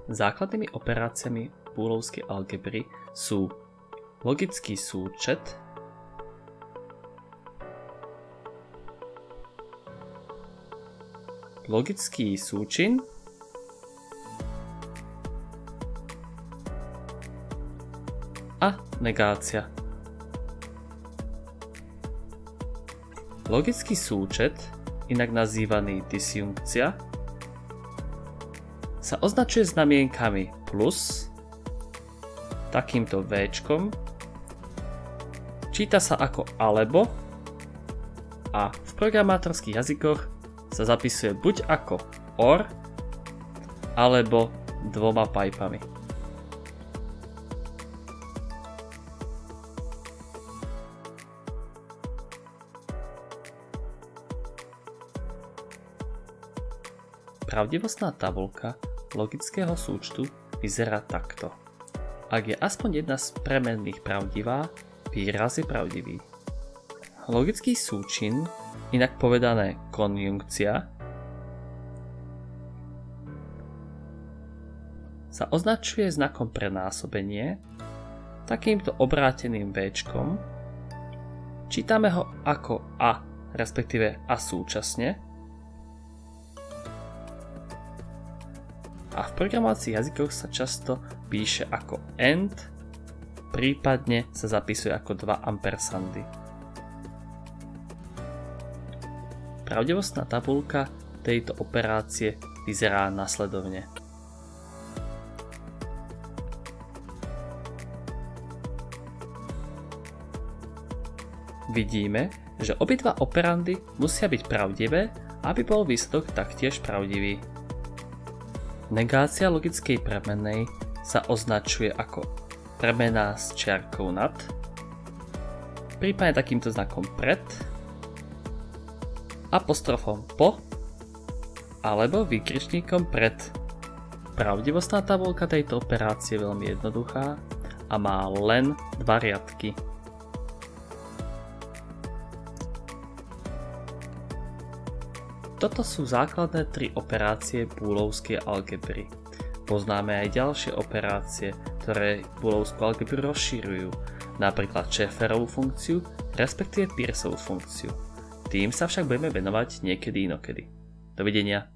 Základnými operáciami booleovskej algebry sú logický súčet, logický súčin a negácia. Logický súčet, inak nazývaný disjunkcia, sa označuje znamienkami plus, takýmto V-čkom, číta sa ako alebo a v programátorských jazykoch sa zapisuje buď ako or alebo dvoma pipami. Pravdivostná tabuľka logického súčtu vyzerá takto. Ak je aspoň jedna z premenných pravdivá, výraz je pravdivý. Logický súčin, inak povedané konjunkcia, sa označuje znakom pre násobenie, takýmto obráteným V-čkom. Čítame ho ako a, respektíve a súčasne. A v programovacích jazykoch sa často píše ako AND, prípadne sa zapisuje ako 2 ampersandy. Pravdivostná tabuľka tejto operácie vyzerá nasledovne. Vidíme, že obidva operandy musia byť pravdivé, aby bol výsledok taktiež pravdivý. Negácia logickej premennej sa označuje ako premena s čiarkou nad, prípadne takýmto znakom pred, apostrofom po alebo výkričníkom pred. Pravdivostná tabuľka tejto operácie je veľmi jednoduchá a má len 2 riadky. Toto sú základné 3 operácie booleovskej algebry. Poznáme aj ďalšie operácie, ktoré booleovskú algebru rozšírujú, napríklad Schaefferovú funkciu, respektíve Pearsovú funkciu. Tým sa však budeme venovať niekedy inokedy. Dovidenia.